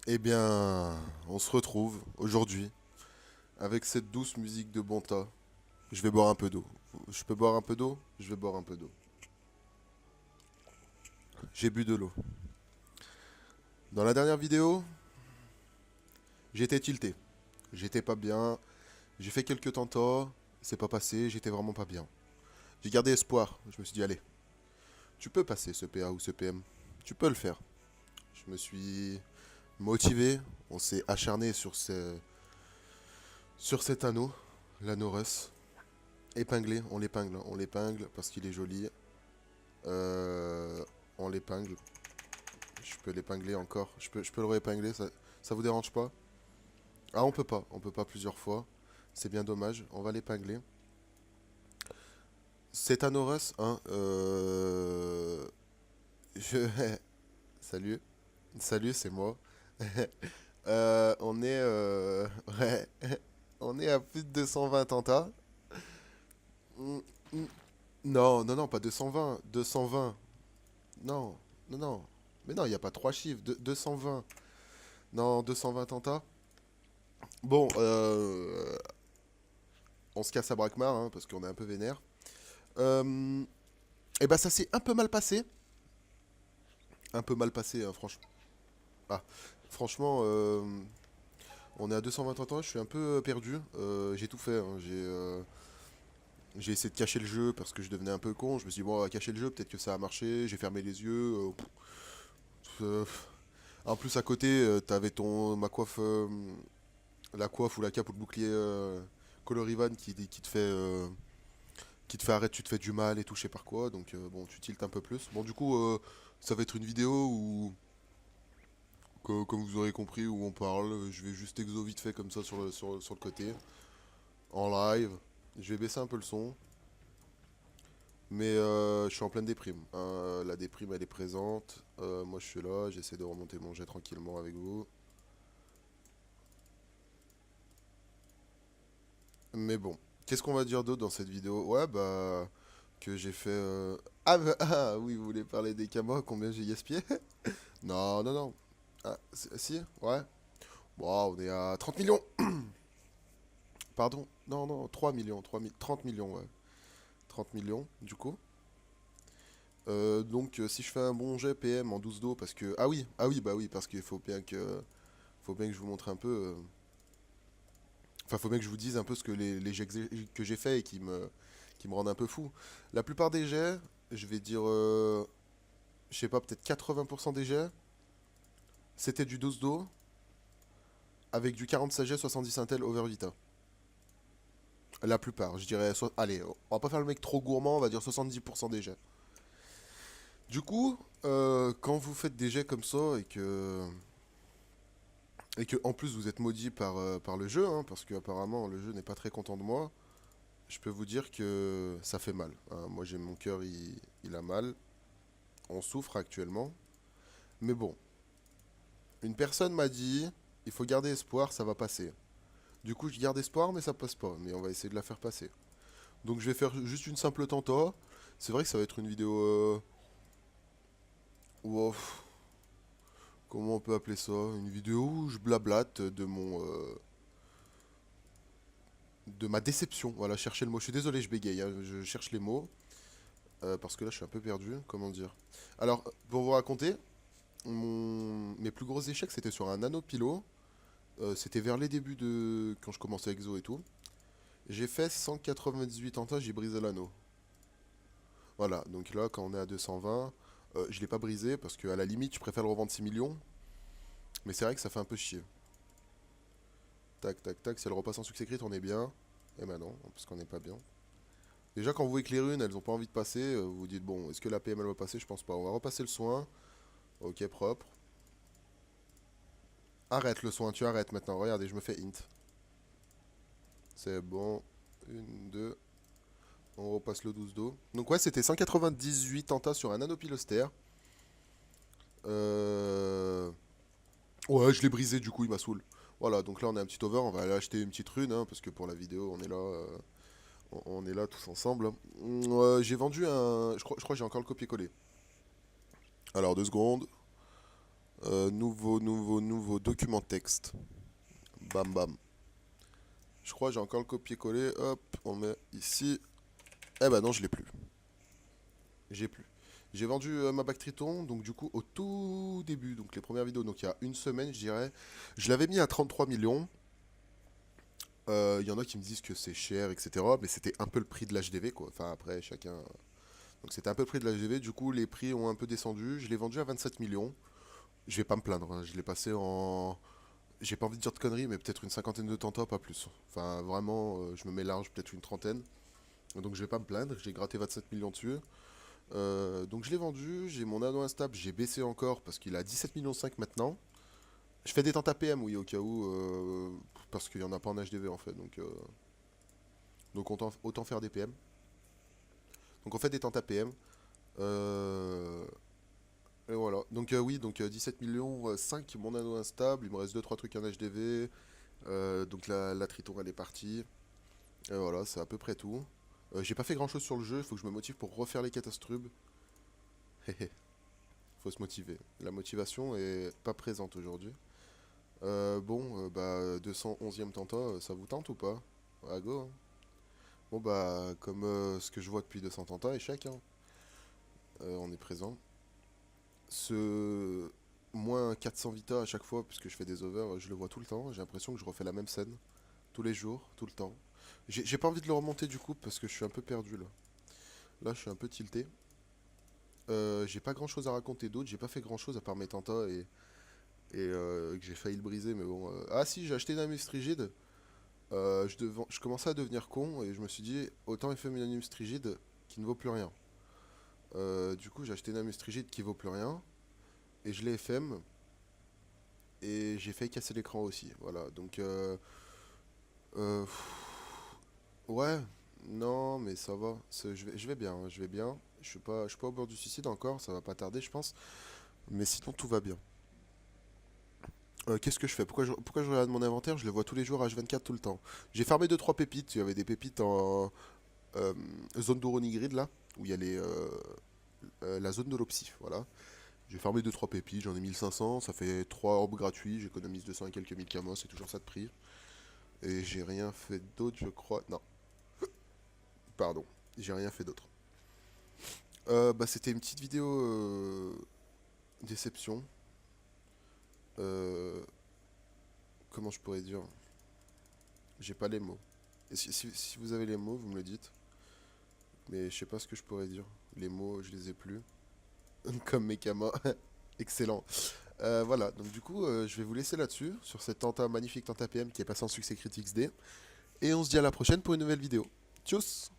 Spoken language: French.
Eh bien, on se retrouve aujourd'hui avec cette douce musique de Bonta. Je vais boire un peu d'eau. Je peux boire un peu d'eau? Je vais boire un peu d'eau. J'ai bu de l'eau. Dans la dernière vidéo, j'étais tilté. J'étais pas bien. J'ai fait quelques tentas. C'est pas passé. J'étais vraiment pas bien. J'ai gardé espoir. Je me suis dit, allez, tu peux passer ce PA ou ce PM. Tu peux le faire. Je me suis motivé. On s'est acharné sur cet anneau, l'anneau Russ. Épinglé, on l'épingle parce qu'il est joli. Euh, on l'épingle. Je peux l'épingler encore. Je peux le réépingler, ça vous dérange pas? Ah, on peut pas plusieurs fois. C'est bien dommage, on va l'épingler. C'est un Horus, hein. Je... Salut. Salut, c'est moi. On est... Ouais. On est à plus de 220 tentats. Mm, mm. Non, non, non, pas 220. 220. Non, non, non. Mais non, il n'y a pas trois chiffres. 220. Non, 220 tentats. Bon, on se casse à Brakmar, hein, parce qu'on est un peu vénère. Et bah ça s'est un peu mal passé. Un peu mal passé, hein, franchement. Ah, franchement, on est à 220 ans, je suis un peu perdu. J'ai tout fait, hein. J'ai essayé de cacher le jeu parce que je devenais un peu con. Je me suis dit, bon, on va cacher le jeu, peut-être que ça a marché. J'ai fermé les yeux. Euh, en plus, à côté, t'avais ma coiffe, la coiffe ou la cape ou le bouclier Colorivan qui te fait arrête, tu te fais du mal et tout, je sais pas quoi. Donc, bon, tu tiltes un peu plus. Bon, du coup, ça va être une vidéo où, comme vous aurez compris, où on parle. Je vais juste exo vite fait comme ça sur le côté, en live. Je vais baisser un peu le son. Mais je suis en pleine déprime, hein. La déprime, elle est présente. Moi, je suis là, j'essaie de remonter mon jet tranquillement avec vous. Mais bon, qu'est-ce qu'on va dire d'autre dans cette vidéo? Ouais, bah, que j'ai fait... Ah, ah, oui, vous voulez parler des camas, combien j'ai gaspillé? Non, non, non. Ah, si, ouais. Bon, on est à 30 millions. Pardon. Non, non, 3 millions, 30 millions, ouais. 30 millions, du coup. Donc, si je fais un bon jet PM en 12 d'eau, parce que... ah oui, bah oui, parce qu'il faut bien que je vous montre un peu... Enfin, faut bien que je vous dise un peu ce que les jets que j'ai fait et qui me rendent un peu fou. La plupart des jets, je vais dire, je sais pas, peut-être 80% des jets, c'était du 12 d'eau avec du 40 sagets 70 intel over vita. La plupart, je dirais, allez, on va pas faire le mec trop gourmand, on va dire 70% des jets. Du coup, quand vous faites des jets comme ça et que en plus vous êtes maudit par le jeu, hein, parce que apparemment le jeu n'est pas très content de moi, je peux vous dire que ça fait mal, hein. Moi j'ai mon cœur, il a mal. On souffre actuellement. Mais bon, une personne m'a dit, il faut garder espoir, ça va passer. Du coup, je garde espoir, mais ça passe pas. Mais on va essayer de la faire passer. Donc je vais faire juste une simple tenta. C'est vrai que ça va être une vidéo... wow, comment on peut appeler ça? Une vidéo où je blablate de ma déception. Voilà, chercher le mot. Je suis désolé, je bégaye, hein. Je cherche les mots. Parce que là, je suis un peu perdu. Comment dire? Alors, pour vous raconter, mes plus gros échecs, c'était sur un anneau pilo. C'était vers les débuts de quand je commençais Exo et tout. J'ai fait 198 en tas, j'ai brisé l'anneau. Voilà, donc là, quand on est à 220, je l'ai pas brisé parce qu'à la limite, je préfère le revendre 6 millions. Mais c'est vrai que ça fait un peu chier. Tac, tac, tac, si elle repasse en succès crit, on est bien. Et ben non, parce qu'on n'est pas bien. Déjà, quand vous éclairez une, elles ont pas envie de passer. Vous vous dites, bon, est-ce que la PM elle va passer? Je pense pas. On va repasser le soin. Ok, propre. Arrête le soin, tu arrêtes maintenant. Regardez, je me fais int. C'est bon. Une, deux. On repasse le 12 d'eau. Donc ouais, c'était 198 tentas sur un anopilostère. Euh... Ouais, je l'ai brisé, du coup, il m'a saoul. Voilà, donc là, on a un petit over. On va aller acheter une petite rune, hein, parce que pour la vidéo, on est là, on est là tous ensemble. J'ai vendu un... Je crois que j'ai encore le copier-coller. Alors, 2 secondes. Nouveau document texte. Bam bam. Je crois que j'ai encore le copier-coller. Hop, on met ici. Eh ben non, je l'ai plus. J'ai plus. J'ai vendu ma bac Triton, donc du coup au tout début, donc les premières vidéos, donc il y a une semaine je dirais, je l'avais mis à 33 millions. Il y en a qui me disent que c'est cher, etc. Mais c'était un peu le prix de l'HDV quoi. Enfin après chacun. Donc c'était un peu le prix de l'HDV, du coup les prix ont un peu descendu. Je l'ai vendu à 27 millions. Je vais pas me plaindre, hein. Je l'ai passé en. J'ai pas envie de dire de conneries, mais peut-être une cinquantaine de tentas, pas plus. Enfin vraiment, je me mets large, peut-être une trentaine. Donc je vais pas me plaindre, j'ai gratté 27 millions dessus. Donc je l'ai vendu, j'ai mon anneau instable, j'ai baissé encore parce qu'il a 17 millions 5 maintenant. Je fais des tentes APM, oui, au cas où, parce qu'il n'y en a pas en HDV en fait. Donc autant faire des PM. Donc on fait des tentes APM. Euh, et voilà. Donc oui, donc 17 millions 5 mon anneau instable. Il me reste deux trois trucs en HDV. Donc la Triton elle est partie. Et voilà, c'est à peu près tout. J'ai pas fait grand chose sur le jeu, il faut que je me motive pour refaire les catastrubes. Faut se motiver. La motivation est pas présente aujourd'hui. Bon, bah 211e Tenta, ça vous tente ou pas? Ah go, hein. Bon bah comme ce que je vois depuis 200 Tenta, échec, hein. On est présent. Ce moins 400 Vita à chaque fois, puisque je fais des overs, je le vois tout le temps. J'ai l'impression que je refais la même scène. Tous les jours, tout le temps. J'ai pas envie de le remonter du coup, parce que je suis un peu perdu là. Là, je suis un peu tilté. J'ai pas grand chose à raconter d'autre, j'ai pas fait grand chose à part mes Tenta et que j'ai failli le briser, mais bon. Ah si, j'ai acheté une Amus Rigide. Je commençais à devenir con et je me suis dit, autant FM une Amus Rigide qui ne vaut plus rien. Du coup, j'ai acheté une Amus Rigide qui vaut plus rien et je l'ai FM et j'ai failli casser l'écran aussi. Voilà, donc euh, ouais, non, mais ça va. Je vais bien, hein, je vais bien. Je suis pas au bord du suicide encore, ça va pas tarder, je pense. Mais sinon, tout va bien. Qu'est-ce que je fais? Pourquoi je regarde mon inventaire? Je le vois tous les jours H24 tout le temps. J'ai farmé deux trois pépites. Il y avait des pépites en euh, zone d'Oronigrid là, où il y a la zone de l'Opsy. Voilà. J'ai farmé deux trois pépites, j'en ai 1500. Ça fait 3 orbes gratuits. J'économise 200 et quelques mille camos, c'est toujours ça de prix. Et j'ai rien fait d'autre, je crois. Non, pardon. J'ai rien fait d'autre. Bah, c'était une petite vidéo déception. Euh, Comment je pourrais dire? J'ai pas les mots. Et si vous avez les mots, vous me le dites. Mais je sais pas ce que je pourrais dire. Les mots, je les ai plus. Comme Mekama. Excellent. Voilà, donc du coup, je vais vous laisser là-dessus, sur cette magnifique Tenta PM qui est passée en succès critique XD. Et on se dit à la prochaine pour une nouvelle vidéo. Tchuss!